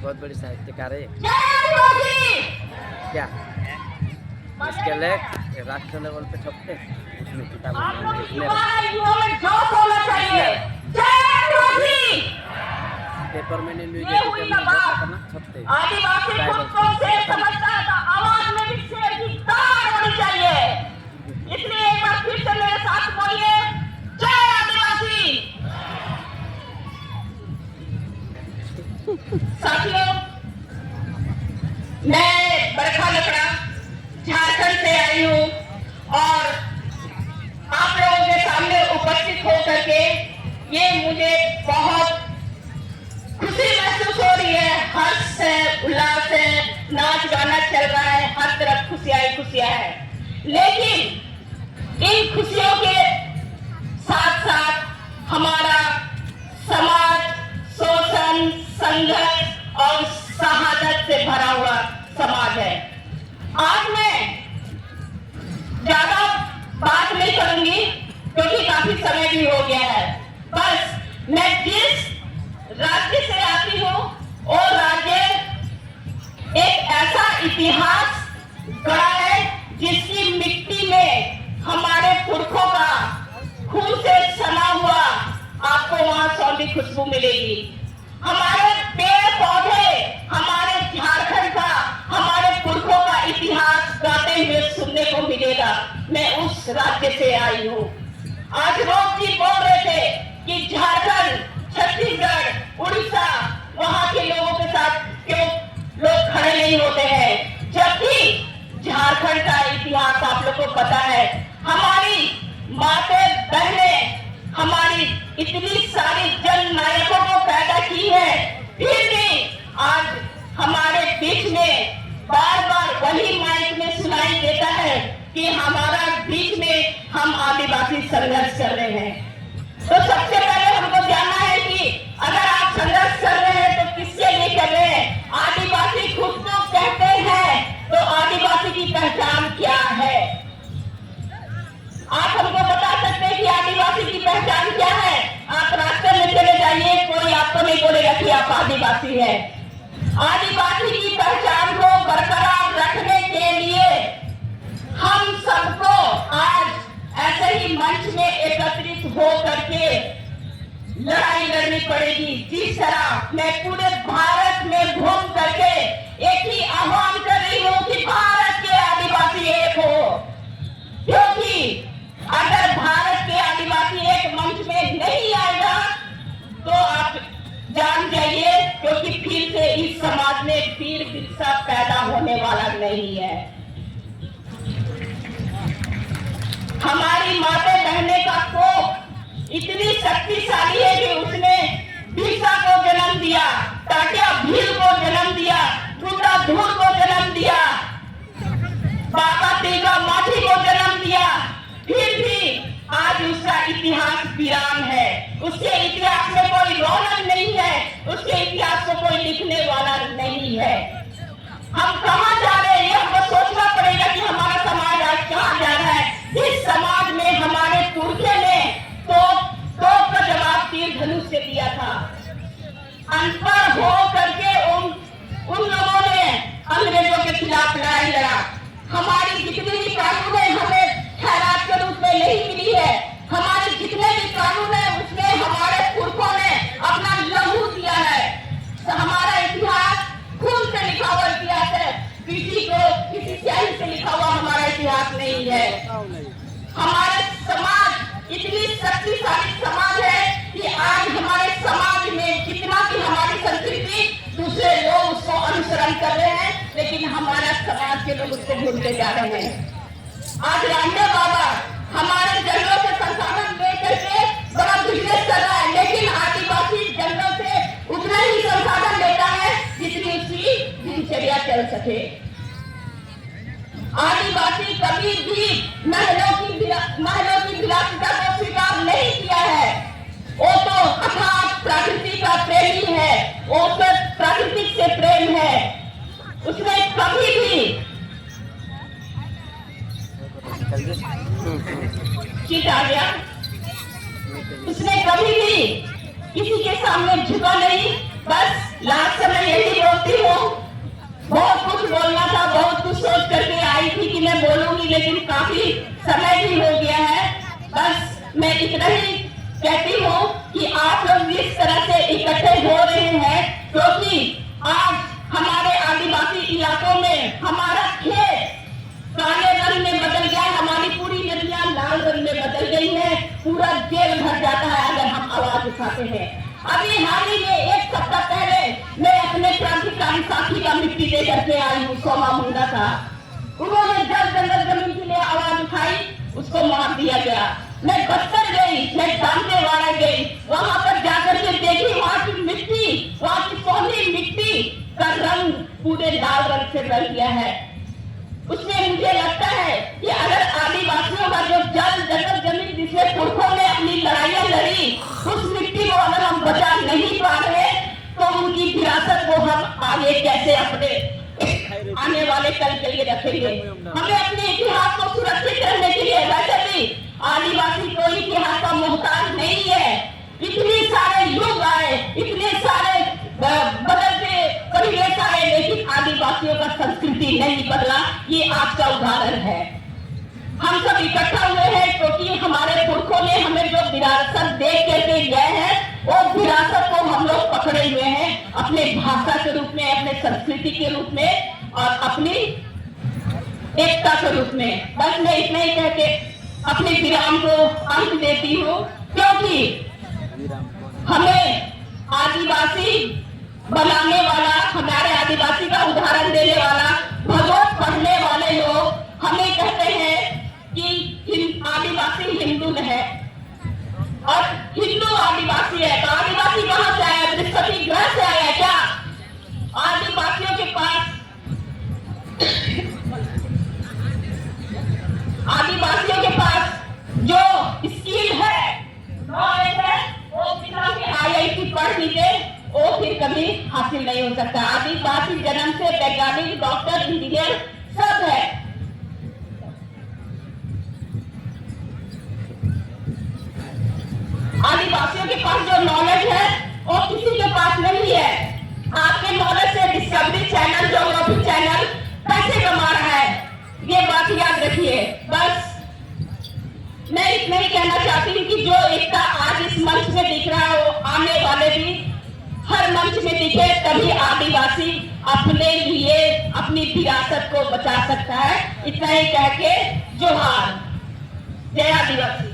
बहुत बड़ी साहित्यकार है क्या? इसके लिए राष्ट्र लेवल पे छपते उसमें किताबों पेपर में नहीं न्यूज करना छपते इसलिए एक बार फिर से मेरे साथ बोलिए जय आदिवासी। साथियों, मैं बरखा लकड़ा झारखंड से आई हूँ और आप लोगों के सामने उपस्थित होकर के ये मुझे बहुत खुशी महसूस हो रही है। हर्ष है, उल्लास है, नाच गाना चल रहा है, हर तरफ खुशियां ही खुशियां है। लेकिन इन खुशियों के साथ साथ हमारा समाज शोषण, संघर्ष और शहादत से भरा हुआ समाज है। आज मैं ज्यादा बात नहीं करूंगी क्योंकि काफी समय भी हो गया है। बस मैं जिस राज्य से आती हूँ वो राज्य एक ऐसा इतिहास गढ़ा है जिसकी मिट्टी में हमारे पुरखों का खून से सना हुआ आपको वहां सौंधी खुशबू मिलेगी। हमारे पेड़ पौधे, हमारे झारखंड का, हमारे पुरखों का इतिहास गाते हुए सुनने को मिलेगा। मैं उस राज्य से आई हूँ। आज रोज जी बोल रहे थे कि झारखंड, छत्तीसगढ़, उड़ीसा, वहां के लोगों के साथ क्यों लोग खड़े नहीं होते हैं, जबकि झारखंड का इतिहास आप लोग को पता है। हमारी माताएं बहनें हमारी इतनी सारी जन नायकों को पैदा की है, फिर भी आज हमारे बीच में बार बार वही माइक में सुनाई देता है कि हमारा बीच में हम आदिवासी संघर्ष कर रहे हैं। तो सबसे पहले हमको जानना है कि अगर आप संघर्ष कर रहे हैं तो किसके लिए कर रहे हैं? आदिवासी खुद को कहते हैं, तो आदिवासी की पहचान क्या है? आप हमको बता सकते हैं कि आदिवासी की पहचान क्या है? आप रास्ते में चले जाइए, कोई आपको नहीं बोलेगा कि आप आदिवासी हैं। आदिवासी की पहचान को बरकरार रखने के लिए हम सबको आज ऐसे ही मंच में एकत्रित हो करके लड़ाई लड़नी पड़ेगी। जिस तरह मैं पूरे भारत में घूम करके एक ही आह्वान कर रही हूँ कि भारत के आदिवासी एक हो, क्योंकि अगर भारत के आदिवासी एक मंच में नहीं आएगा तो आप जान जाइए, क्योंकि फिर से इस समाज में वीर विरसा पैदा होने वाला नहीं है। हमारी माता बहने का कोख इतनी शक्तिशाली है कि उसने बिरसा को जन्म दिया, टाटिया भील को जन्म दिया, बुद्धा धूल को जन्म दिया, बाबा तेगा माछी को जन्म दिया, फिर भी आज उसका इतिहास वीरान है। उसके इतिहास में कोई रौनक नहीं है, उसके इतिहास को कोई लिखने वाला नहीं है। हम कहाँ जा रहे हैं, ये हमको सोचना पड़ेगा कि हमारा समाज आज कहाँ जा रहा है। इस समाज में हमारे पुरखे ने तो का जवाब तीर धनुष से दिया था। अनपढ़ हो करके उन लोगों ने अंग्रेजों के खिलाफ लड़ाई लड़ा। हमारी जितनी भी कानून है हमें खैरात के रूप में नहीं मिली है। हमारे जितने भी कानून है उसमें हमारे पुरखों ने अपना लहू दिया है। तो हमारा इतिहास खून से लिखा हुआ इतिहास है, किसी स्याही से लिखा हुआ हमारा इतिहास नहीं है। हमारे समाज इतनी शक्तिशाली समाज है कि आज हमारे समाज में जितना भी हमारी संस्कृति दूसरे लोग उसको अनुसरण कर रहे हैं, लेकिन हमारा समाज के लोग उसको भूलते जा रहे हैं। आज रामदेव बाबा हमारे जंगलों से संसाधन लेकर के बड़ा बिजनेस कर रहा है, लेकिन आदिवासी जंगलों से उतना ही संसाधन लेता है जितनी उसकी दिनचर्या चल सके। आदिवासी कभी भी महलों की विलासिता को स्वीकार नहीं किया है। वो तो अर्थात प्रकृति का प्रेमी है, वो तो प्रकृति से प्रेम है। उसने कभी भी चीट आ गया, उसने कभी भी किसी के सामने झुका नहीं, बस लास्ट में यही बोलती हूँ, बहुत कुछ बोलना था, बहुत कुछ सोच करके आई थी कि मैं बोलूंगी, लेकिन काफी समय भी हो गया है। बस मैं इतना ही कहती हूँ कि आप लोग जिस तरह से इकट्ठे हो रहे हैं, क्योंकि आज हमारे आदिवासी इलाकों में हमारा खेत काले रंग में बदल गया, हमारी पूरी नदियां लाल रंग में बदल गई है, पूरा जेल भर जाता है अगर हम आवाज उठाते हैं। अभी हाल ही में एक सप्ताह पहले मैं अपने क्रांतिकारी साथी का मिट्टी दे करके आई हूँ, सोमा मुंडा का। उन्होंने जल जंगल जमीन के लिए आवाज उठाई, उसको मार दिया गया। मैं बस्तर गई, मैं दांतेवाड़ा गई, वहां पर जाकर के देखी वहां की मिट्टी, वहां की सोनी मिट्टी का रंग पूरे लाल रंग से बदल गया है। उसमें मुझे लगता है कि अगर आदिवासियों का जो जल जंगल जमीन जिसमें पुरखों ने अपनी लड़ाइयां लड़ी, उस मिट्टी को अगर हम बचा नहीं पा रहे, तो उनकी विरासत को हम आगे कैसे अपने आने वाले कल के लिए रखेंगे। हमें अपने इतिहास को सुरक्षित करने के लिए, वैसे भी आदिवासी कोई इतिहास का मोहताज नहीं है। इतने सारे युग आए, इतने सारे बदलते परिवेश आए, लेकिन आदिवासियों का संस्कृति नहीं बदला। ये आज का उदाहरण है। हम सब इकट्ठा हुए हैं क्योंकि हमारे पुरखों ने हमें जो विरासत दे करके गए हैं, वो विरासत को हम लोग पकड़े हुए हैं अपने भाषा के रूप में, अपने संस्कृति के रूप में और अपनी एकता के रूप में। बस मैं इतना ही कह के अपने विराम को अंत देती हूँ, क्योंकि हमें आदिवासी बनाने वाला, हमारे आदिवासी का उदाहरण देने वाला, भगवत पढ़ने वाले लोग हमें कहते हैं कि आदिवासी हिंदू है और हिंदू आदिवासी है। तो आदिवासी कहां से आया? बृहस्पति ग्रह से आया क्या? आदिवासियों के पास जो स्किल है, नॉलेज है, वो बिना के IIT पढ़ लीजिए, वो फिर कभी हासिल नहीं हो सकता। आदिवासी जन्म से वैज्ञानिक, डॉक्टर, इंजीनियर सब है। आदिवासियों के पास जो नॉलेज है वो किसी के पास नहीं है। आपके नॉलेज से डिस्कवरी चैनल, ज्योग्राफी चैनल पैसे कमा रहा है, ये बात याद रखिए। बस मैं इतना ही कहना चाहती हूँ कि जो एकता आज इस मंच में दिख रहा है, वो आने वाले भी हर मंच में दिखे, तभी आदिवासी अपने लिए अपनी विरासत को बचा सकता है। इतना ही कह के जोहार, जय आदिवासी।